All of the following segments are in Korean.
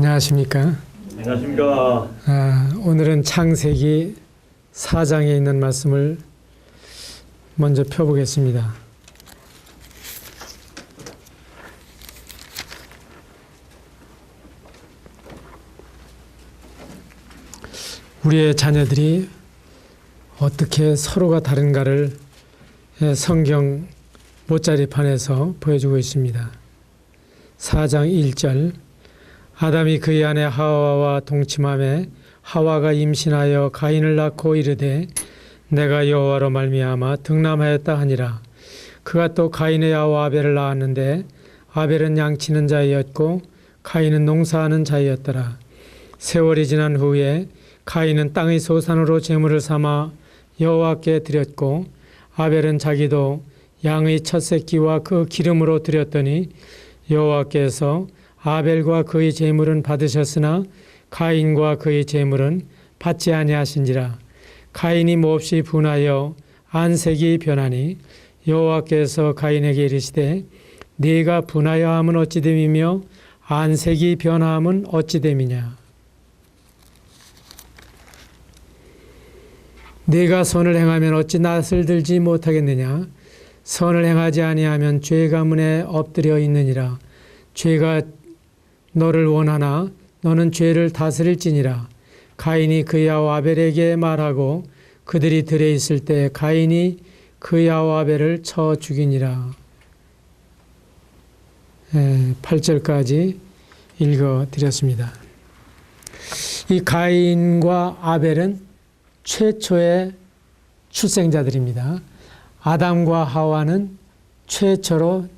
안녕하십니까? 안녕하십니까. 오늘은 창세기 4장에 있는 말씀을 먼저 펴보겠습니다. 우리의 자녀들이 어떻게 서로가 다른가를 성경 못자리판에서 보여주고 있습니다. 4장 1절 아담이 그의 아내 하와와 동침하매 하와가 임신하여 가인을 낳고 이르되 내가 여호와로 말미암아 등남하였다 하니라. 그가 또 가인의 아우 아벨을 낳았는데 아벨은 양치는 자이었고 가인은 농사하는 자이었더라. 세월이 지난 후에 가인은 땅의 소산으로 제물을 삼아 여호와께 드렸고 아벨은 자기도 양의 첫 새끼와 그 기름으로 드렸더니 여호와께서 아벨과 그의 제물은 받으셨으나 가인과 그의 제물은 받지 아니하신지라. 가인이 몹시 분하여 안색이 변하니 여호와께서 가인에게 이르시되 네가 분하여함은 어찌됨이며 안색이 변함은 어찌됨이냐. 네가 선을 행하면 어찌 낯을 들지 못하겠느냐. 선을 행하지 아니하면 죄 가문에 엎드려 있느니라. 죄가 너를 원하나 너는 죄를 다스릴지니라. 가인이 그의 아우 아벨에게 말하고 그들이 들에 있을 때 가인이 그의 아우 아벨을 쳐 죽이니라. 8절까지 읽어드렸습니다. 이 가인과 아벨은 최초의 출생자들입니다. 아담과 하와는 최초로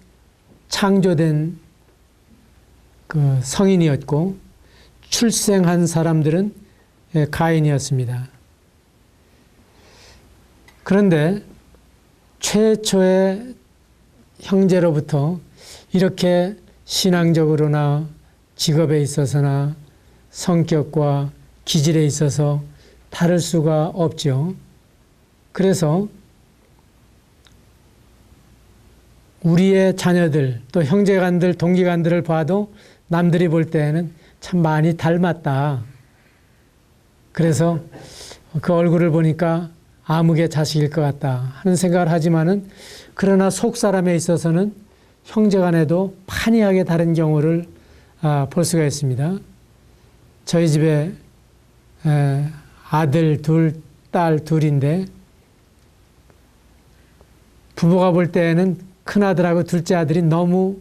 창조된 그 성인이었고 출생한 사람들은 가인이었습니다. 그런데 최초의 형제로부터 이렇게 신앙적으로나 직업에 있어서나 성격과 기질에 있어서 다를 수가 없죠. 그래서 우리의 자녀들 또 형제간들 동기간들을 봐도 남들이 볼 때에는 참 많이 닮았다. 그래서 그 얼굴을 보니까 아무개 자식일 것 같다 하는 생각을 하지만은 그러나 속 사람에 있어서는 형제간에도 판이하게 다른 경우를 볼 수가 있습니다. 저희 집에 아들 둘, 딸 둘인데 부모가 볼 때에는 큰아들하고 둘째 아들이 너무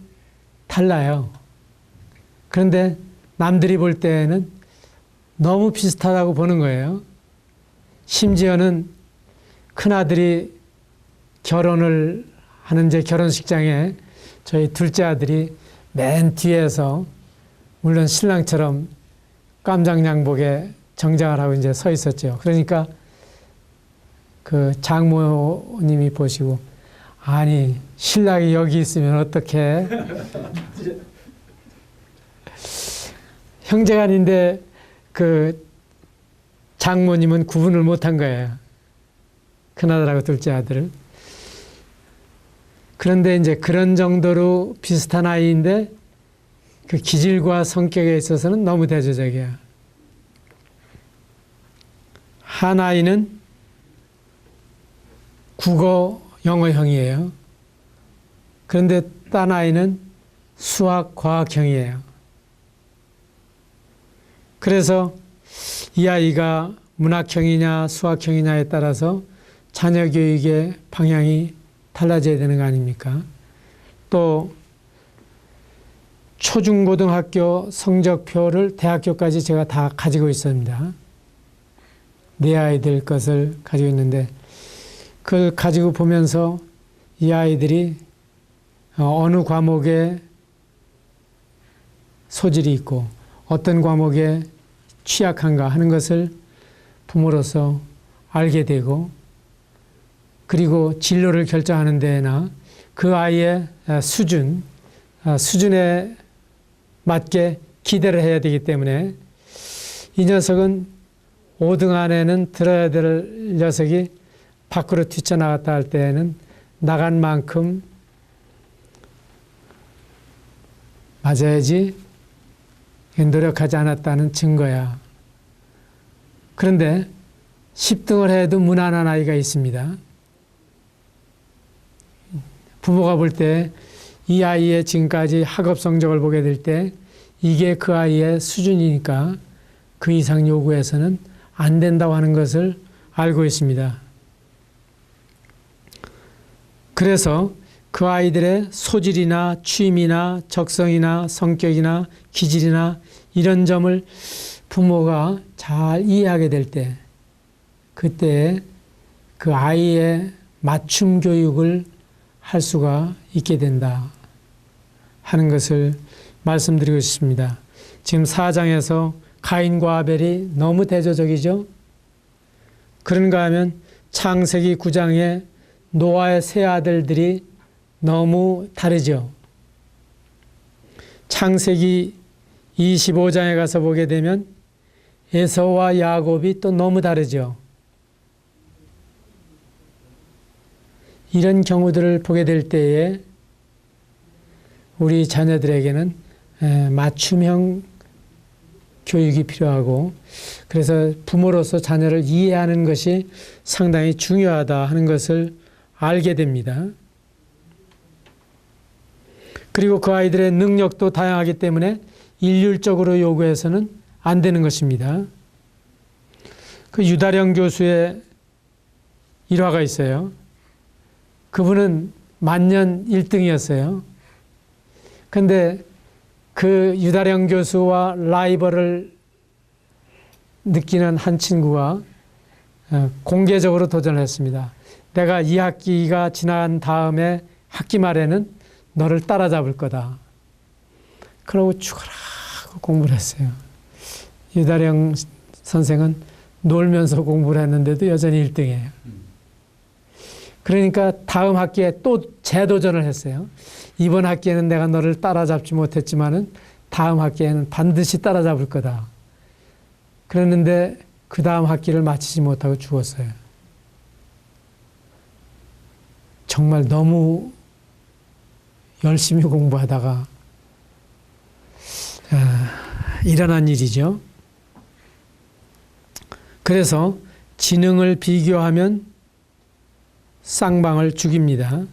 달라요. 그런데 남들이 볼 때에는 너무 비슷하다고 보는 거예요. 심지어는 큰아들이 결혼을 하는 제 결혼식장에 저희 둘째 아들이 맨 뒤에서 물론 신랑처럼 깜장 양복에 정장을 하고 이제 서 있었죠. 그러니까 그 장모님이 보시고 아니 신랑이 여기 있으면 어떡해. 형제간인데 그 장모님은 구분을 못한 거예요. 큰아들하고 둘째 아들을. 그런데 이제 그런 정도로 비슷한 아이인데 그 기질과 성격에 있어서는 너무 대조적이야. 한 아이는 국어 영어형이에요. 그런데 딴 아이는 수학 과학형이에요. 그래서 이 아이가 문학형이냐 수학형이냐에 따라서 자녀 교육의 방향이 달라져야 되는 거 아닙니까? 또 초중고등학교 성적표를 대학교까지 제가 다 가지고 있습니다. 네 아이들 것을 가지고 있는데 그걸 가지고 보면서 이 아이들이 어느 과목에 소질이 있고 어떤 과목에 취약한가 하는 것을 부모로서 알게 되고 그리고 진로를 결정하는 데에나 그 아이의 수준에 맞게 기대를 해야 되기 때문에 이 녀석은 5등 안에는 들어야 될 녀석이 밖으로 뛰쳐나갔다 할 때에는 나간 만큼 맞아야지 노력하지 않았다는 증거야. 그런데 10등을 해도 무난한 아이가 있습니다. 부모가 볼 때 이 아이의 지금까지 학업 성적을 보게 될 때 이게 그 아이의 수준이니까 그 이상 요구해서는 안 된다고 하는 것을 알고 있습니다. 그래서 그 아이들의 소질이나 취미나 적성이나 성격이나 기질이나 이런 점을 부모가 잘 이해하게 될 때, 그때 그 아이의 맞춤 교육을 할 수가 있게 된다 하는 것을 말씀드리고 싶습니다. 지금 4장에서 가인과 아벨이 너무 대조적이죠. 그런가 하면 창세기 9장에 노아의 세 아들들이 너무 다르죠. 창세기 25장에 가서 보게 되면 에서와 야곱이 또 너무 다르죠. 이런 경우들을 보게 될 때에 우리 자녀들에게는 맞춤형 교육이 필요하고, 그래서 부모로서 자녀를 이해하는 것이 상당히 중요하다 하는 것을 알게 됩니다. 그리고 그 아이들의 능력도 다양하기 때문에 일률적으로 요구해서는 안 되는 것입니다. 그 유다령 교수의 일화가 있어요. 그분은 만년 1등이었어요. 그런데 그 유다령 교수와 라이벌을 느끼는 한 친구가 공개적으로 도전을 했습니다. 내가 이 학기가 지난 다음에 학기 말에는 너를 따라잡을 거다. 그러고 죽어라 하고 공부를 했어요. 유다령 선생은 놀면서 공부를 했는데도 여전히 1등이에요. 그러니까 다음 학기에 또 재도전을 했어요. 이번 학기에는 내가 너를 따라잡지 못했지만은 다음 학기에는 반드시 따라잡을 거다. 그랬는데 그 다음 학기를 마치지 못하고 죽었어요. 정말 너무 열심히 공부하다가 일어난 일이죠. 그래서 지능을 비교하면 쌍방을 죽입니다.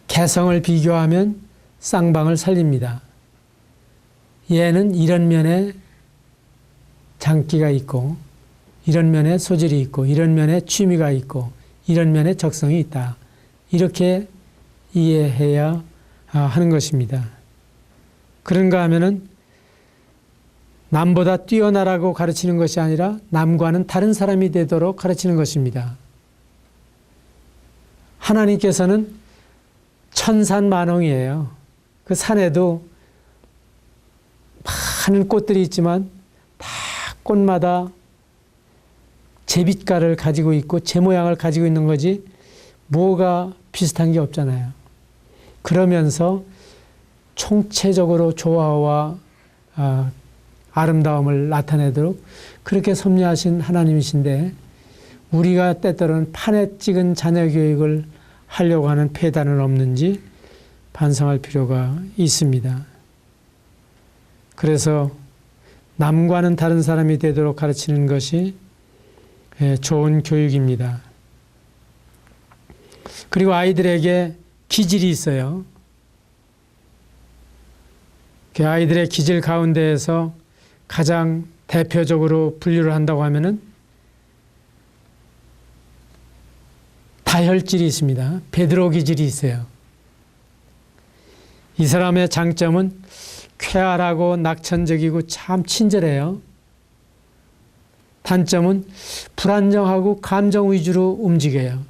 개성을 비교하면 쌍방을 살립니다. 얘는 이런 면에 장기가 있고, 이런 면에 소질이 있고, 이런 면에 취미가 있고, 이런 면에 적성이 있다. 이렇게 이해해야 하는 것입니다. 그런가 하면은 남보다 뛰어나라고 가르치는 것이 아니라 남과는 다른 사람이 되도록 가르치는 것입니다. 하나님께서는 천산만홍이에요. 그 산에도 많은 꽃들이 있지만 다 꽃마다 제빛깔을 가지고 있고 제 모양을 가지고 있는 거지 뭐가 비슷한 게 없잖아요. 그러면서 총체적으로 조화와 아름다움을 나타내도록 그렇게 섭리하신 하나님이신데, 우리가 때때로는 판에 찍은 자녀 교육을 하려고 하는 폐단은 없는지 반성할 필요가 있습니다. 그래서 남과는 다른 사람이 되도록 가르치는 것이 좋은 교육입니다. 그리고 아이들에게 기질이 있어요. 그 아이들의 기질 가운데에서 가장 대표적으로 분류를 한다고 하면은 다혈질이 있습니다. 베드로 기질이 있어요. 이 사람의 장점은 쾌활하고 낙천적이고 참 친절해요. 단점은 불안정하고 감정 위주로 움직여요.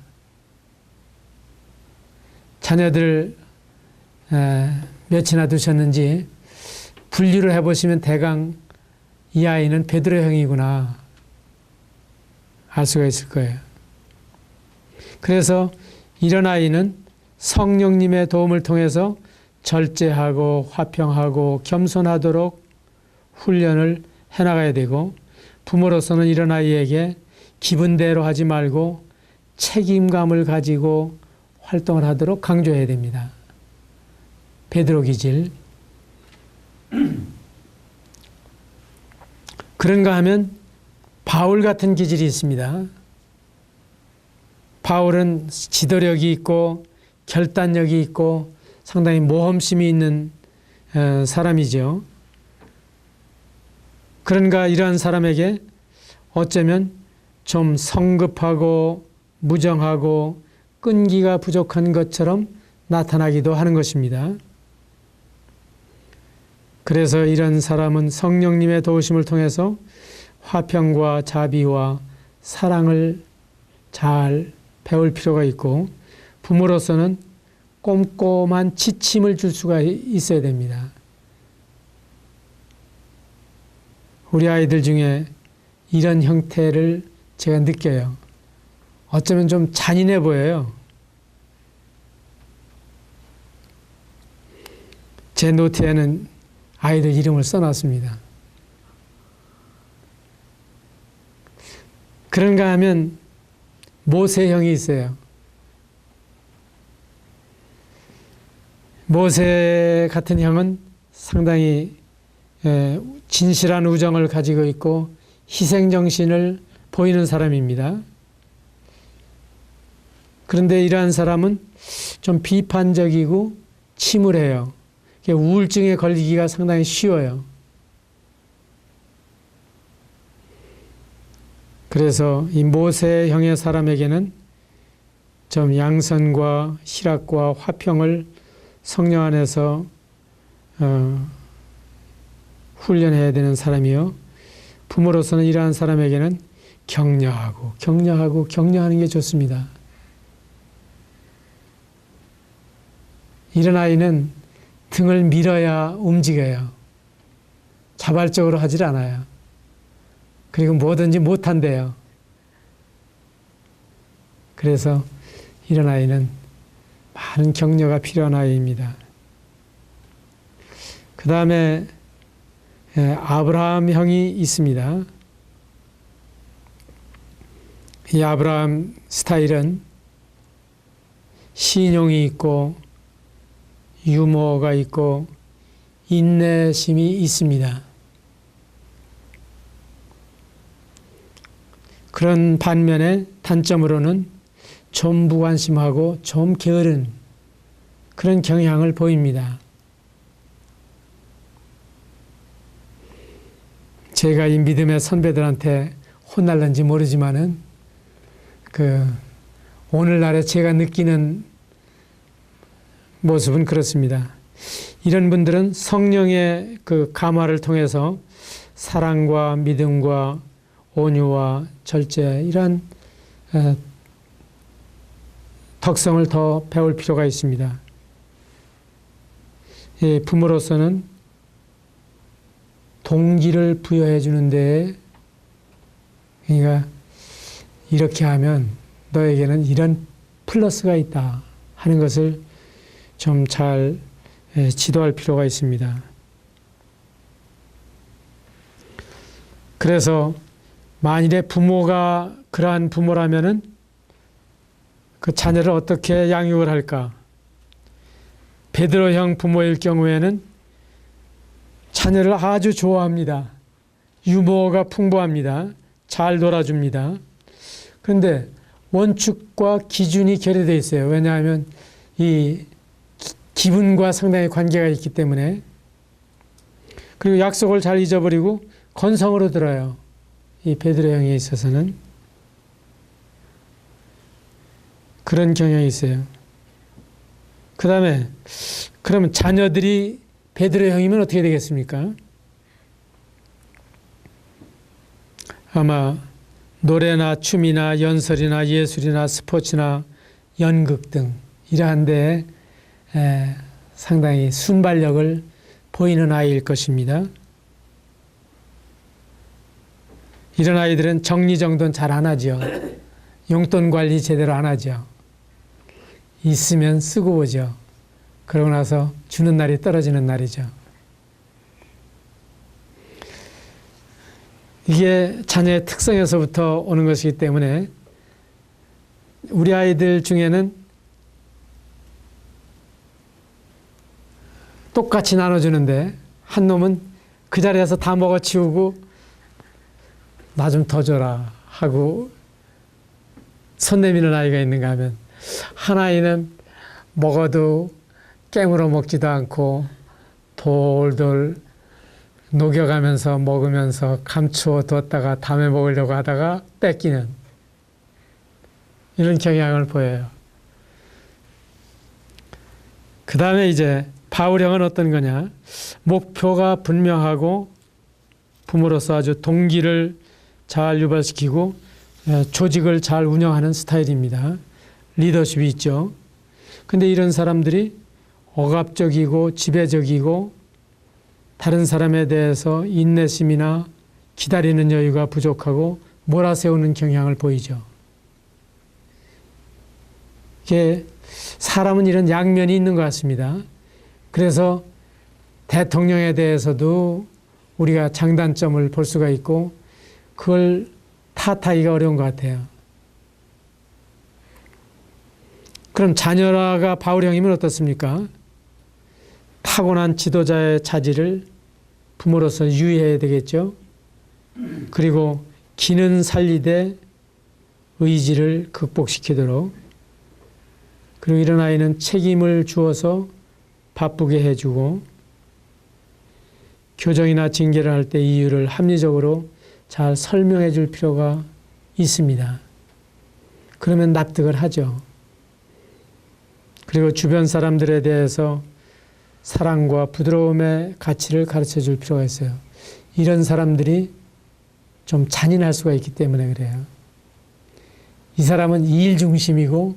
자녀들 몇이나 두셨는지 분류를 해보시면 대강 이 아이는 베드로형이구나 알 수가 있을 거예요. 그래서 이런 아이는 성령님의 도움을 통해서 절제하고 화평하고 겸손하도록 훈련을 해나가야 되고, 부모로서는 이런 아이에게 기분대로 하지 말고 책임감을 가지고 활동을 하도록 강조해야 됩니다. 베드로 기질. 그런가 하면 바울 같은 기질이 있습니다. 바울은 지도력이 있고 결단력이 있고 상당히 모험심이 있는 사람이죠. 그런가 이러한 사람에게 어쩌면 좀 성급하고 무정하고 끈기가 부족한 것처럼 나타나기도 하는 것입니다. 그래서 이런 사람은 성령님의 도우심을 통해서 화평과 자비와 사랑을 잘 배울 필요가 있고 부모로서는 꼼꼼한 지침을 줄 수가 있어야 됩니다. 우리 아이들 중에 이런 형태를 제가 느껴요. 어쩌면 좀 잔인해 보여요. 제 노트에는 아이들 이름을 써놨습니다. 그런가 하면 모세형이 있어요. 모세 같은 형은 상당히 진실한 우정을 가지고 있고 희생정신을 보이는 사람입니다. 그런데 이러한 사람은 좀 비판적이고 침울해요. 우울증에 걸리기가 상당히 쉬워요. 그래서 이 모세형의 사람에게는 좀 양선과 희락과 화평을 성령 안에서 훈련해야 되는 사람이요. 부모로서는 이러한 사람에게는 격려하는 게 좋습니다. 이런 아이는 등을 밀어야 움직여요. 자발적으로 하질 않아요. 그리고 뭐든지 못한대요. 그래서 이런 아이는 많은 격려가 필요한 아이입니다. 그 다음에 아브라함 형이 있습니다. 이 아브라함 스타일은 신용이 있고 유머가 있고 인내심이 있습니다. 그런 반면에 단점으로는 좀 무관심하고 좀 게으른 그런 경향을 보입니다. 제가 이 믿음의 선배들한테 혼날는지 모르지만은 오늘날에 제가 느끼는 모습은 그렇습니다. 이런 분들은 성령의 그 감화를 통해서 사랑과 믿음과 온유와 절제 이런 덕성을 더 배울 필요가 있습니다. 부모로서는 동기를 부여해 주는데 그러니까 이렇게 하면 너에게는 이런 플러스가 있다 하는 것을 좀 잘 지도할 필요가 있습니다. 그래서 만일에 부모가 그러한 부모라면은 그 자녀를 어떻게 양육을 할까? 베드로형 부모일 경우에는 자녀를 아주 좋아합니다. 유머가 풍부합니다. 잘 놀아줍니다. 그런데 원칙과 기준이 결여되어 있어요. 왜냐하면 이 기분과 상당히 관계가 있기 때문에. 그리고 약속을 잘 잊어버리고 건성으로 들어요. 이 베드로 형에 있어서는 그런 경향이 있어요. 그 다음에 그러면 자녀들이 베드로 형이면 어떻게 되겠습니까? 아마 노래나 춤이나 연설이나 예술이나 스포츠나 연극 등 이러한 데에 상당히 순발력을 보이는 아이일 것입니다. 이런 아이들은 정리정돈 잘 안 하죠. 용돈 관리 제대로 안 하죠. 있으면 쓰고 오죠. 그러고 나서 주는 날이 떨어지는 날이죠. 이게 자녀의 특성에서부터 오는 것이기 때문에 우리 아이들 중에는 똑같이 나눠주는데 한 놈은 그 자리에서 다 먹어치우고 나 좀 더 줘라 하고 손 내미는 아이가 있는가 하면, 한 아이는 먹어도 깨물어 먹지도 않고 돌돌 녹여가면서 먹으면서 감추어 뒀다가 다음에 먹으려고 하다가 뺏기는 이런 경향을 보여요. 그 다음에 이제 바울형은 어떤 거냐? 목표가 분명하고 부모로서 아주 동기를 잘 유발시키고 조직을 잘 운영하는 스타일입니다. 리더십이 있죠. 근데 이런 사람들이 억압적이고 지배적이고 다른 사람에 대해서 인내심이나 기다리는 여유가 부족하고 몰아세우는 경향을 보이죠. 이게 사람은 이런 양면이 있는 것 같습니다. 그래서 대통령에 대해서도 우리가 장단점을 볼 수가 있고 그걸 탓하기가 어려운 것 같아요. 그럼 자녀가 바울형이면 어떻습니까? 타고난 지도자의 자질을 부모로서 유의해야 되겠죠. 그리고 기는 살리되 의지를 극복시키도록, 그리고 이런 아이는 책임을 주어서 바쁘게 해주고 교정이나 징계를 할 때 이유를 합리적으로 잘 설명해 줄 필요가 있습니다. 그러면 납득을 하죠. 그리고 주변 사람들에 대해서 사랑과 부드러움의 가치를 가르쳐 줄 필요가 있어요. 이런 사람들이 좀 잔인할 수가 있기 때문에 그래요. 이 사람은 일 중심이고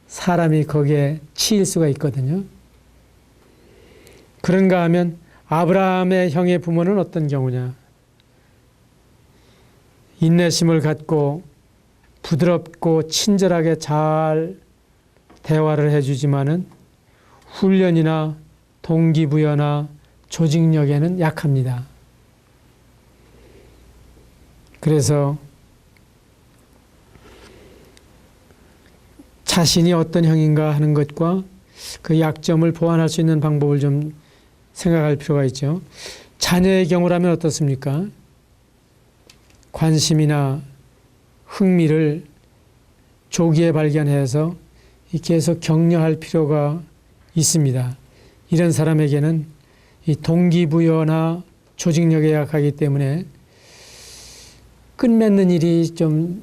사람이 거기에 치일 수가 있거든요. 그런가 하면 아브라함의 형의 부모는 어떤 경우냐? 인내심을 갖고 부드럽고 친절하게 잘 대화를 해주지만은 훈련이나 동기부여나 조직력에는 약합니다. 그래서 자신이 어떤 형인가 하는 것과 그 약점을 보완할 수 있는 방법을 좀 생각할 필요가 있죠. 자녀의 경우라면 어떻습니까? 관심이나 흥미를 조기에 발견해서 계속 격려할 필요가 있습니다. 이런 사람에게는 이 동기부여나 조직력에 약하기 때문에 끝맺는 일이 좀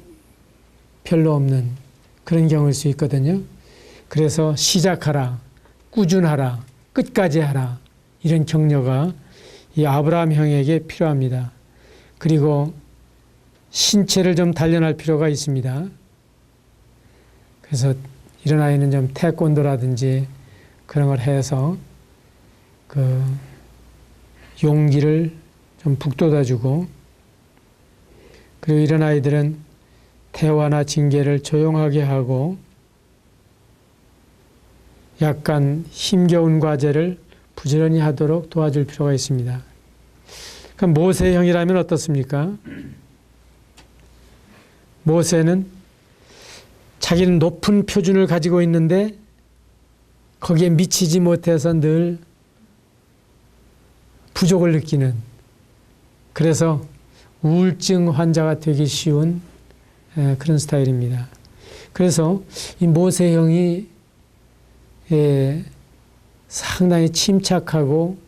별로 없는 그런 경우일 수 있거든요. 그래서 시작하라, 꾸준하라, 끝까지 하라, 이런 격려가 이 아브라함 형에게 필요합니다. 그리고 신체를 좀 단련할 필요가 있습니다. 그래서 이런 아이는 좀 태권도라든지 그런 걸 해서 그 용기를 좀 북돋아주고, 그리고 이런 아이들은 대화나 징계를 조용하게 하고 약간 힘겨운 과제를 부지런히 하도록 도와줄 필요가 있습니다. 그럼 모세형이라면 어떻습니까? 모세는 자기는 높은 표준을 가지고 있는데 거기에 미치지 못해서 늘 부족을 느끼는, 그래서 우울증 환자가 되기 쉬운 그런 스타일입니다. 그래서 이 모세형이 상당히 침착하고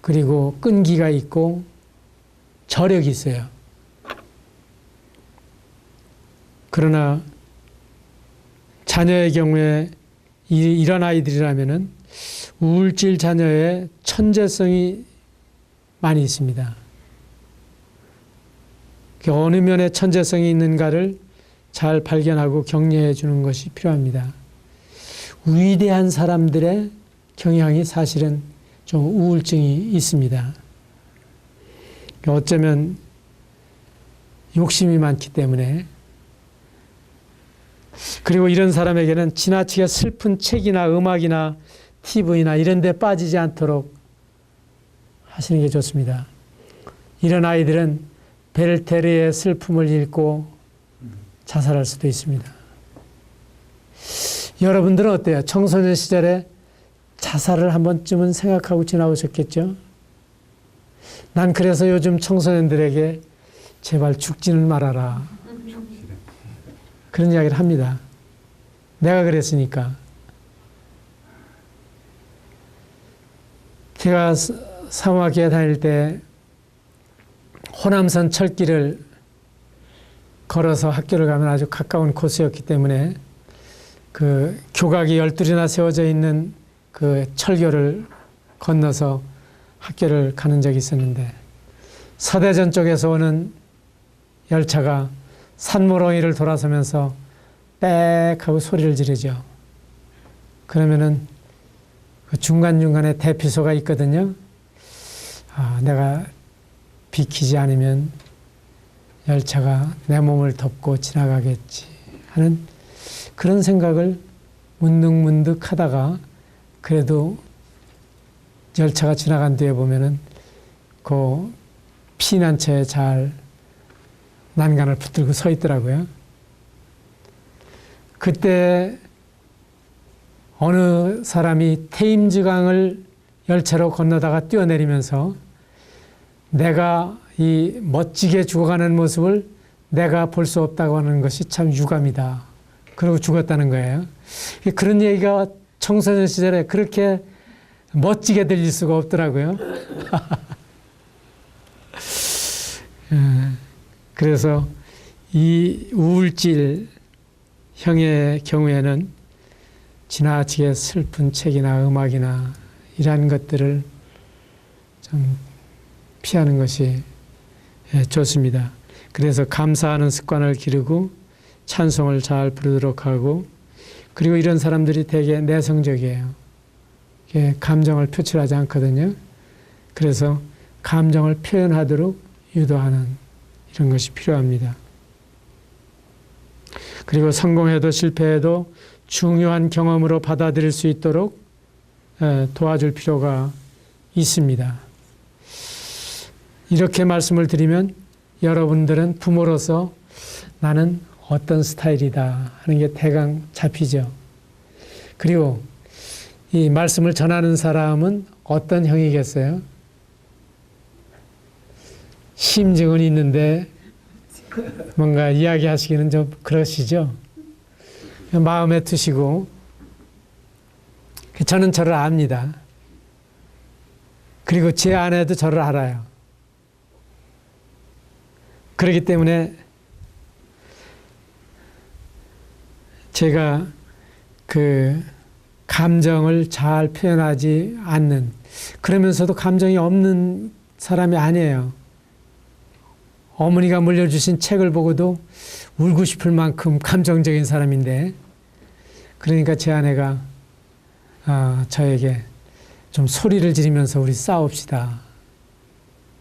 그리고 끈기가 있고 저력이 있어요. 그러나 자녀의 경우에 이런 아이들이라면은 우울질 자녀의 천재성이 많이 있습니다. 어느 면에 천재성이 있는가를 잘 발견하고 격려해 주는 것이 필요합니다. 위대한 사람들의 경향이 사실은 좀 우울증이 있습니다. 어쩌면 욕심이 많기 때문에. 그리고 이런 사람에게는 지나치게 슬픈 책이나 음악이나 TV나 이런 데 빠지지 않도록 하시는 게 좋습니다. 이런 아이들은 벨테르의 슬픔을 읽고 자살할 수도 있습니다. 여러분들은 어때요? 청소년 시절에 자살을 한 번쯤은 생각하고 지나오셨겠죠? 난 그래서 요즘 청소년들에게 제발 죽지는 말아라. 그런 이야기를 합니다. 내가 그랬으니까. 제가 사모학교에 다닐 때 호남선 철길을 걸어서 학교를 가면 아주 가까운 코스였기 때문에 그 교각이 12이나 세워져 있는 그 철교를 건너서 학교를 가는 적이 있었는데 서대전 쪽에서 오는 열차가 산모렁이를 돌아서면서 빽 하고 소리를 지르죠. 그러면은 그 중간중간에 대피소가 있거든요. 아, 내가 비키지 않으면 열차가 내 몸을 덮고 지나가겠지 하는 그런 생각을 문득문득 하다가 그래도 열차가 지나간 뒤에 보면은 그 피난처에 잘 난간을 붙들고 서 있더라고요. 그때 어느 사람이 테임즈강을 열차로 건너다가 뛰어내리면서 내가 이 멋지게 죽어가는 모습을 내가 볼 수 없다고 하는 것이 참 유감이다. 그러고 죽었다는 거예요. 그런 얘기가 청소년 시절에 그렇게 멋지게 들릴 수가 없더라고요. 그래서 이 우울질형의 경우에는 지나치게 슬픈 책이나 음악이나 이러한 것들을 좀 피하는 것이 좋습니다. 그래서 감사하는 습관을 기르고 찬송을 잘 부르도록 하고 그리고 이런 사람들이 되게 내성적이에요. 감정을 표출하지 않거든요. 그래서 감정을 표현하도록 유도하는 이런 것이 필요합니다. 그리고 성공해도 실패해도 중요한 경험으로 받아들일 수 있도록 도와줄 필요가 있습니다. 이렇게 말씀을 드리면 여러분들은 부모로서 나는 어떤 스타일이다 하는 게 대강 잡히죠. 그리고 이 말씀을 전하는 사람은 어떤 형이겠어요? 심증은 있는데 뭔가 이야기하시기는 좀 그러시죠? 마음에 드시고 저는 저를 압니다. 그리고 제 아내도 저를 알아요. 그렇기 때문에 제가 그 감정을 잘 표현하지 않는 그러면서도 감정이 없는 사람이 아니에요. 어머니가 물려주신 책을 보고도 울고 싶을 만큼 감정적인 사람인데 그러니까 제 아내가 저에게 좀 소리를 지르면서 우리 싸웁시다.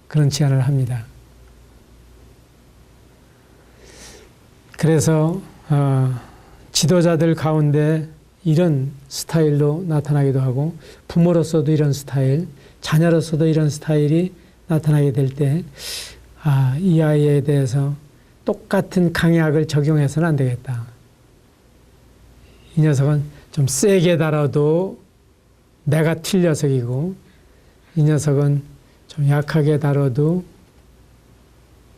그런 제안을 합니다. 그래서 지도자들 가운데 이런 스타일로 나타나기도 하고 부모로서도 이런 스타일, 자녀로서도 이런 스타일이 나타나게 될 때 이 아이에 대해서 똑같은 강약을 적용해서는 안 되겠다. 이 녀석은 좀 세게 다뤄도 내가 튈 녀석이고 이 녀석은 좀 약하게 다뤄도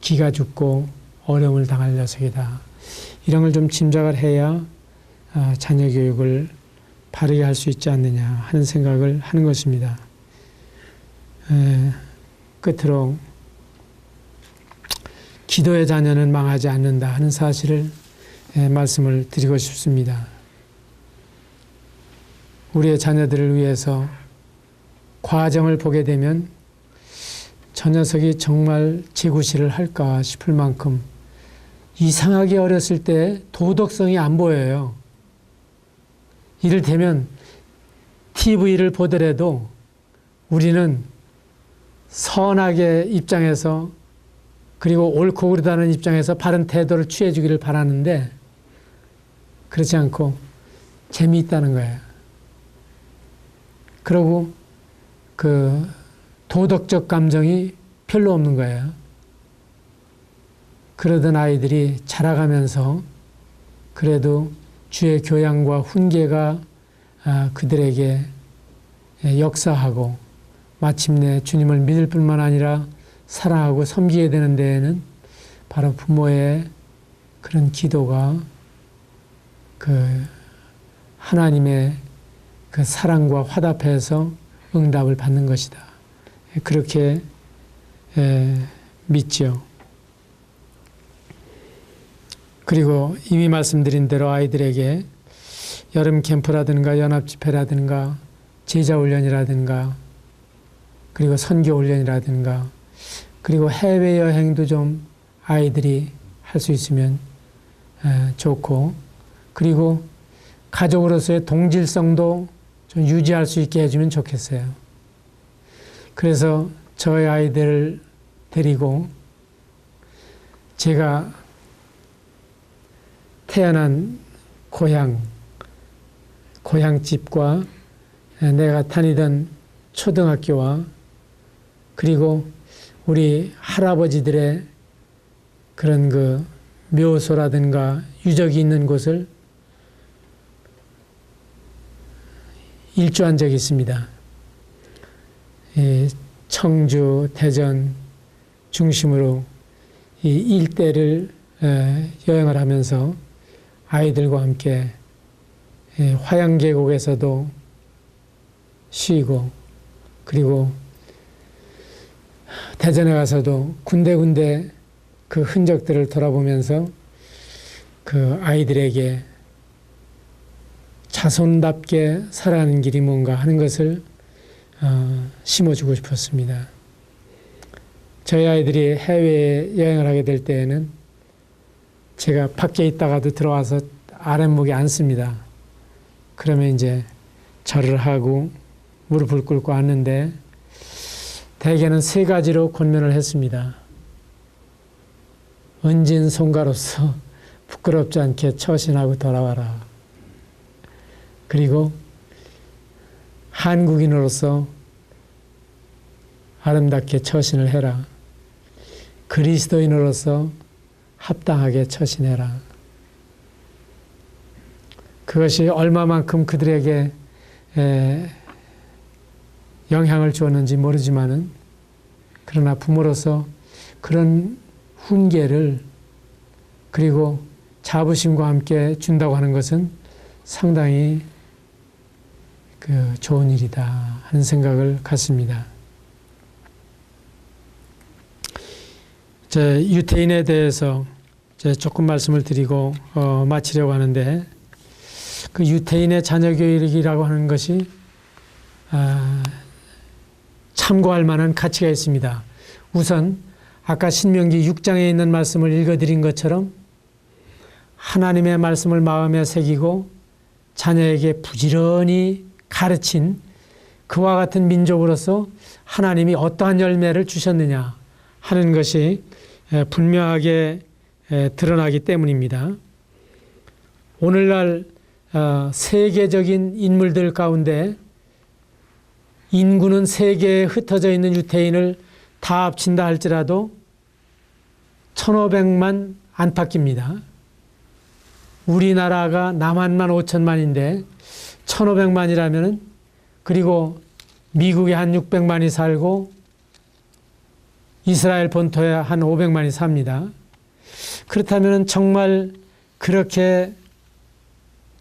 기가 죽고 어려움을 당할 녀석이다. 이런 걸 좀 짐작을 해야 자녀 교육을 바르게 할 수 있지 않느냐 하는 생각을 하는 것입니다. 끝으로 기도의 자녀는 망하지 않는다 하는 사실을 말씀을 드리고 싶습니다. 우리의 자녀들을 위해서 과정을 보게 되면 저 녀석이 정말 제구실을 할까 싶을 만큼 이상하게 어렸을 때 도덕성이 안 보여요. 이를테면 TV를 보더라도 우리는 선하게 입장에서 그리고 옳고 그르다는 입장에서 바른 태도를 취해주기를 바라는데 그렇지 않고 재미있다는 거예요. 그리고 그 도덕적 감정이 별로 없는 거예요. 그러던 아이들이 자라가면서 그래도 주의 교양과 훈계가 그들에게 역사하고 마침내 주님을 믿을 뿐만 아니라 사랑하고 섬기게 되는 데에는 바로 부모의 그런 기도가 그 하나님의 그 사랑과 화답해서 응답을 받는 것이다. 그렇게 믿죠. 그리고 이미 말씀드린 대로 아이들에게 여름 캠프라든가 연합집회라든가 제자훈련이라든가 그리고 선교훈련이라든가 그리고 해외여행도 좀 아이들이 할 수 있으면 좋고 그리고 가족으로서의 동질성도 좀 유지할 수 있게 해주면 좋겠어요. 그래서 저희 아이들을 데리고 제가 태어난 고향집과 내가 다니던 초등학교와 그리고 우리 할아버지들의 그런 그 묘소라든가 유적이 있는 곳을 일주한 적이 있습니다. 청주, 대전 중심으로 이 일대를 여행을 하면서 아이들과 함께 화양계곡에서도 쉬고 그리고 대전에 가서도 군데군데 그 흔적들을 돌아보면서 그 아이들에게 자손답게 살아가는 길이 뭔가 하는 것을 심어주고 싶었습니다. 저희 아이들이 해외에 여행을 하게 될 때에는 제가 밖에 있다가도 들어와서 아랫목에 앉습니다. 그러면 이제 절을 하고 무릎을 꿇고 앉는데 대개는 세 가지로 권면을 했습니다. 은진 송가로서 부끄럽지 않게 처신하고 돌아와라. 그리고 한국인으로서 아름답게 처신을 해라. 그리스도인으로서 합당하게 처신해라. 그것이 얼마만큼 그들에게 영향을 주었는지 모르지만은 그러나 부모로서 그런 훈계를 그리고 자부심과 함께 준다고 하는 것은 상당히 그 좋은 일이다 하는 생각을 갖습니다. 유태인에 대해서 조금 말씀을 드리고 마치려고 하는데 그 유태인의 자녀교육이라고 하는 것이 참고할 만한 가치가 있습니다. 우선 아까 신명기 6장에 있는 말씀을 읽어드린 것처럼 하나님의 말씀을 마음에 새기고 자녀에게 부지런히 가르친 그와 같은 민족으로서 하나님이 어떠한 열매를 주셨느냐 하는 것이 분명하게 드러나기 때문입니다. 오늘날 세계적인 인물들 가운데 인구는 세계에 흩어져 있는 유태인을 다 합친다 할지라도 1,500만 안팎입니다. 우리나라가 남한만 5천만인데 1,500만이라면 그리고 미국에 한 600만이 살고 이스라엘 본토에 한 500만이 삽니다. 그렇다면 정말 그렇게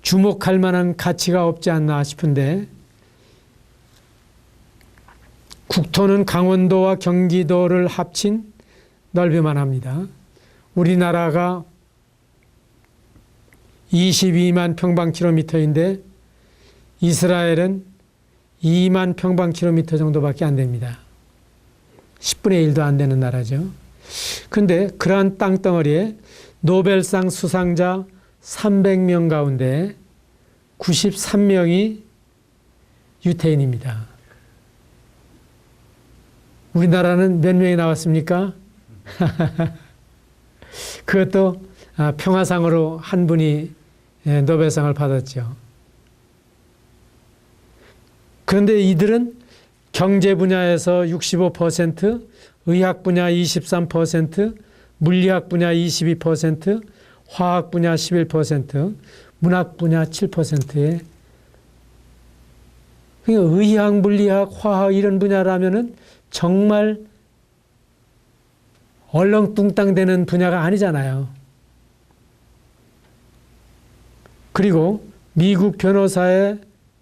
주목할 만한 가치가 없지 않나 싶은데 국토는 강원도와 경기도를 합친 넓이만 합니다. 우리나라가 22만 평방킬로미터인데 이스라엘은 2만 평방킬로미터 정도밖에 안 됩니다. 10분의 1도 안 되는 나라죠. 그런데 그러한 땅덩어리에 노벨상 수상자 300명 가운데 93명이 유태인입니다. 우리나라는 몇 명이 나왔습니까? 그것도 평화상으로 한 분이 노벨상을 받았죠. 그런데 이들은 경제 분야에서 65%, 의학 분야 23%, 물리학 분야 22%, 화학 분야 11%, 문학 분야 7%에 그러니까 의학, 물리학, 화학 이런 분야라면은 정말 얼렁뚱땅 되는 분야가 아니잖아요. 그리고 미국 변호사의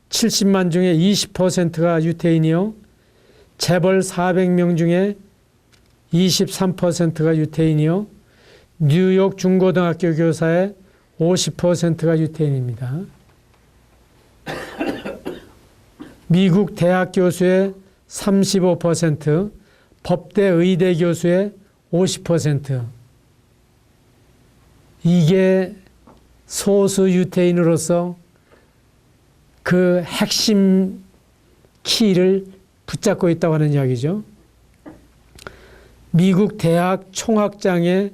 70만 중에 20%가 유태인이요. 재벌 400명 중에 23%가 유태인이요. 뉴욕 중고등학교 교사의 50%가 유태인입니다. 미국 대학 교수의 35%, 법대 의대 교수의 50%. 이게 소수 유태인으로서 그 핵심 키를 붙잡고 있다고 하는 이야기죠. 미국 대학 총학장의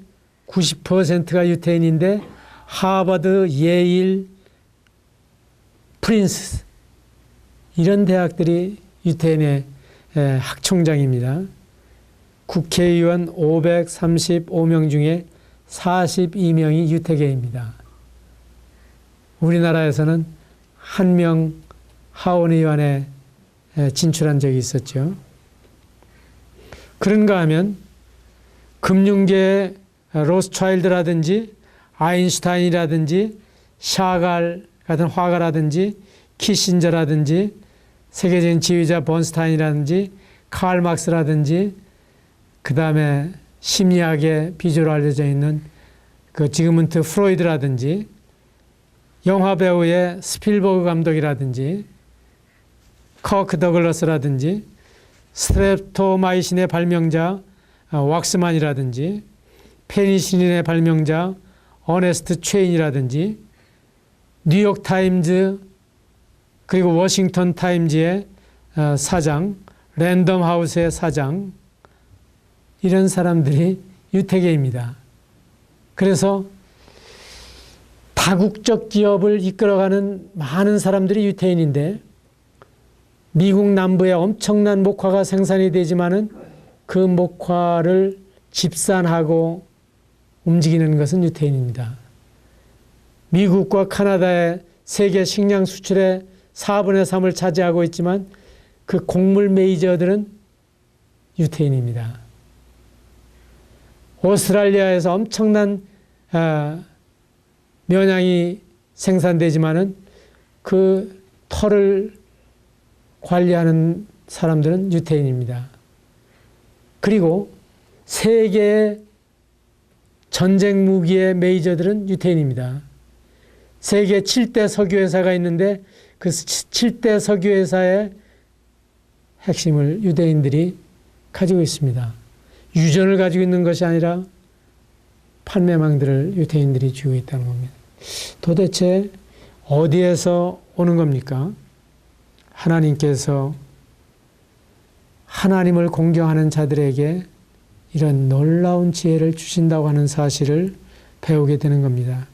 90%가 유태인인데 하버드, 예일, 프린스 이런 대학들이 유태인의 학총장입니다. 국회의원 535명 중에 42명이 유태계입니다. 우리나라에서는 한 명 하원의원에 진출한 적이 있었죠. 그런가 하면 금융계의 로스차일드라든지 아인슈타인이라든지 샤갈 같은 화가라든지 키신저라든지 세계적인 지휘자 번스타인이라든지 칼 막스라든지 그 다음에 심리학의 비주로 알려져 있는 그 지그문트 프로이드라든지 영화배우의 스필버그 감독이라든지 커크 더글러스라든지 스트랩토마이신의 발명자 왁스만이라든지 페니실린의 발명자 어네스트 체인이라든지 뉴욕타임즈 그리고 워싱턴 타임즈의 사장, 랜덤 하우스의 사장 이런 사람들이 유태계입니다. 그래서 다국적 기업을 이끌어가는 많은 사람들이 유태인인데 미국 남부에 엄청난 목화가 생산이 되지만은 그 목화를 집산하고 움직이는 것은 유태인입니다. 미국과 카나다의 세계 식량 수출의 4분의 3을 차지하고 있지만 그 곡물 메이저들은 유태인입니다. 오스트랄리아에서 엄청난 면양이 생산되지만은 그 털을 관리하는 사람들은 유태인입니다. 그리고 세계의 전쟁 무기의 메이저들은 유태인입니다. 세계 7대 석유회사가 있는데 그 7대 석유회사의 핵심을 유대인들이 가지고 있습니다. 유전을 가지고 있는 것이 아니라 판매망들을 유대인들이 쥐고 있다는 겁니다. 도대체 어디에서 오는 겁니까? 하나님께서 하나님을 공경하는 자들에게 이런 놀라운 지혜를 주신다고 하는 사실을 배우게 되는 겁니다.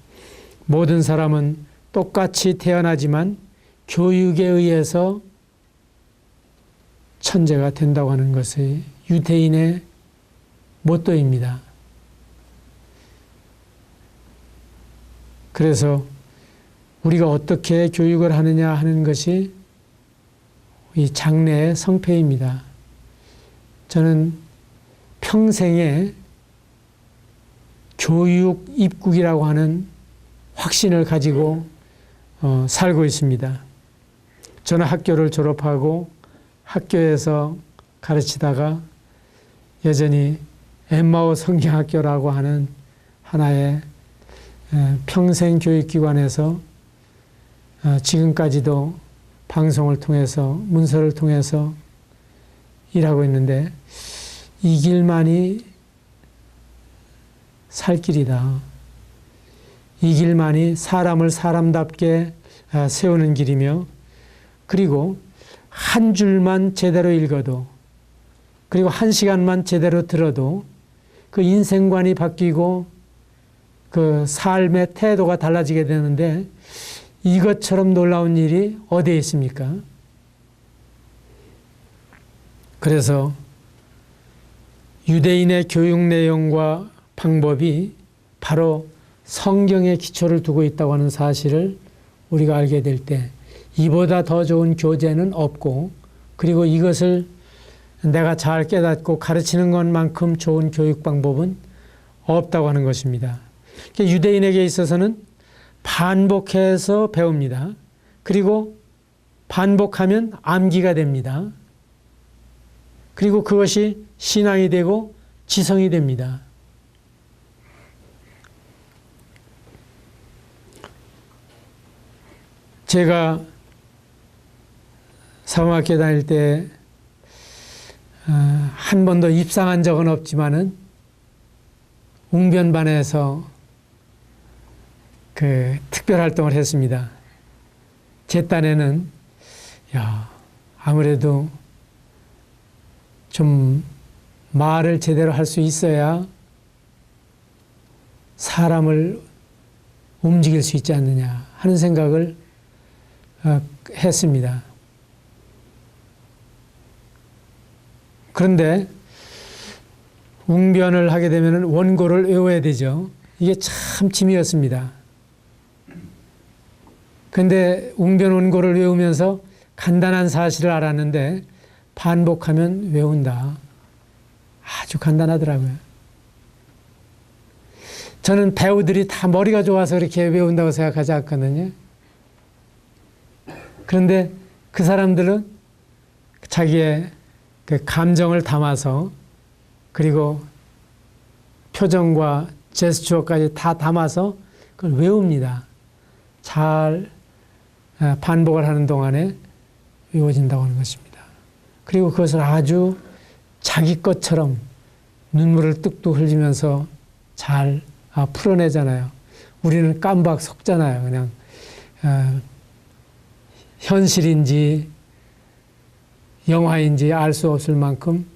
모든 사람은 똑같이 태어나지만 교육에 의해서 천재가 된다고 하는 것이 유대인의 모토입니다. 그래서 우리가 어떻게 교육을 하느냐 하는 것이 이 장래의 성패입니다. 저는 평생에 교육 입국이라고 하는 확신을 가지고 살고 있습니다. 저는 학교를 졸업하고 학교에서 가르치다가 여전히 엠마오 성경학교라고 하는 하나의 평생 교육기관에서 지금까지도 방송을 통해서 문서를 통해서 일하고 있는데 이 길만이 살 길이다. 이 길만이 사람을 사람답게 세우는 길이며 그리고 한 줄만 제대로 읽어도 그리고 한 시간만 제대로 들어도 그 인생관이 바뀌고 그 삶의 태도가 달라지게 되는데 이것처럼 놀라운 일이 어디에 있습니까? 그래서 유대인의 교육 내용과 방법이 바로 성경에 기초를 두고 있다고 하는 사실을 우리가 알게 될 때 이보다 더 좋은 교재는 없고, 그리고 이것을 내가 잘 깨닫고 가르치는 것만큼 좋은 교육 방법은 없다고 하는 것입니다. 유대인에게 있어서는 반복해서 배웁니다. 그리고 반복하면 암기가 됩니다. 그리고 그것이 신앙이 되고 지성이 됩니다. 제가 사범학교 다닐 때 한 번도 입상한 적은 없지만은 웅변반에서 그 특별 활동을 했습니다. 제 딴에는 아무래도 좀 말을 제대로 할 수 있어야 사람을 움직일 수 있지 않느냐 하는 생각을 했습니다. 그런데 웅변을 하게 되면 원고를 외워야 되죠. 이게 참 짐이었습니다. 그런데 웅변 원고를 외우면서 간단한 사실을 알았는데 반복하면 외운다. 아주 간단하더라고요. 저는 배우들이 다 머리가 좋아서 이렇게 외운다고 생각하지 않거든요. 그런데 그 사람들은 자기의 그 감정을 담아서, 그리고 표정과 제스처까지 다 담아서 그걸 외웁니다. 잘 반복을 하는 동안에 외워진다고 하는 것입니다. 그리고 그것을 아주 자기 것처럼 눈물을 뚝뚝 흘리면서 잘 풀어내잖아요. 우리는 깜박 속잖아요. 그냥 현실인지 영화인지 알 수 없을 만큼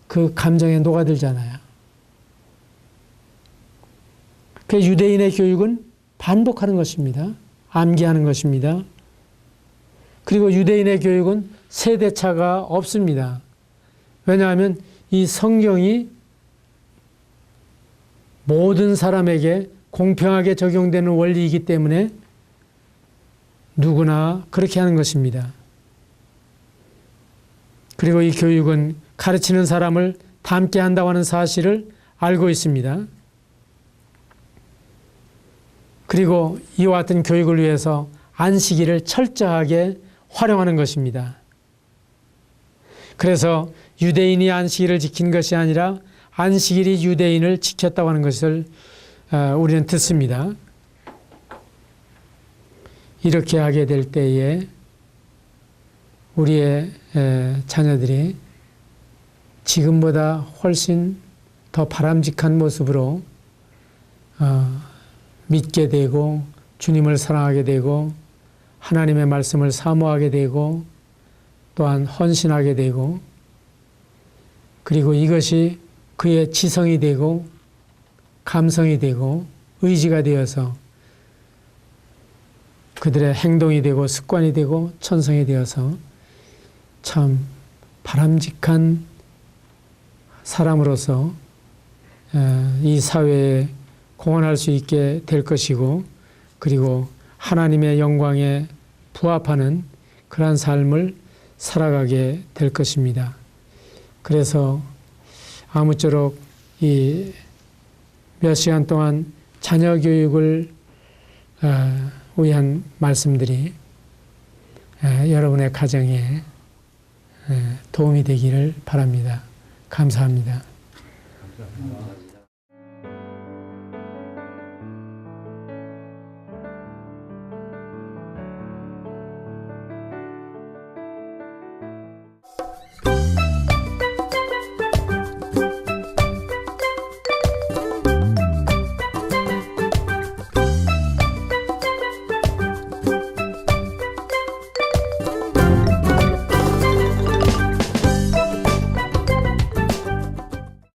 그 감정에 녹아들잖아요. 그 유대인의 교육은 반복하는 것입니다. 암기하는 것입니다. 그리고 유대인의 교육은 세대차가 없습니다. 왜냐하면 이 성경이 모든 사람에게 공평하게 적용되는 원리이기 때문에 누구나 그렇게 하는 것입니다. 그리고 이 교육은 가르치는 사람을 닮게 한다고 하는 사실을 알고 있습니다. 그리고 이와 같은 교육을 위해서 안식일을 철저하게 활용하는 것입니다. 그래서 유대인이 안식일을 지킨 것이 아니라 안식일이 유대인을 지켰다고 하는 것을 우리는 듣습니다. 이렇게 하게 될 때에 우리의 자녀들이 지금보다 훨씬 더 바람직한 모습으로 믿게 되고 주님을 사랑하게 되고 하나님의 말씀을 사모하게 되고 또한 헌신하게 되고, 그리고 이것이 그의 지성이 되고 감성이 되고 의지가 되어서 그들의 행동이 되고 습관이 되고 천성이 되어서 참 바람직한 사람으로서 이 사회에 공헌할 수 있게 될 것이고, 그리고 하나님의 영광에 부합하는 그러한 삶을 살아가게 될 것입니다. 그래서 아무쪼록 이 몇 시간 동안 자녀 교육을 위한 말씀들이 여러분의 가정에 도움이 되기를 바랍니다. 감사합니다. 감사합니다.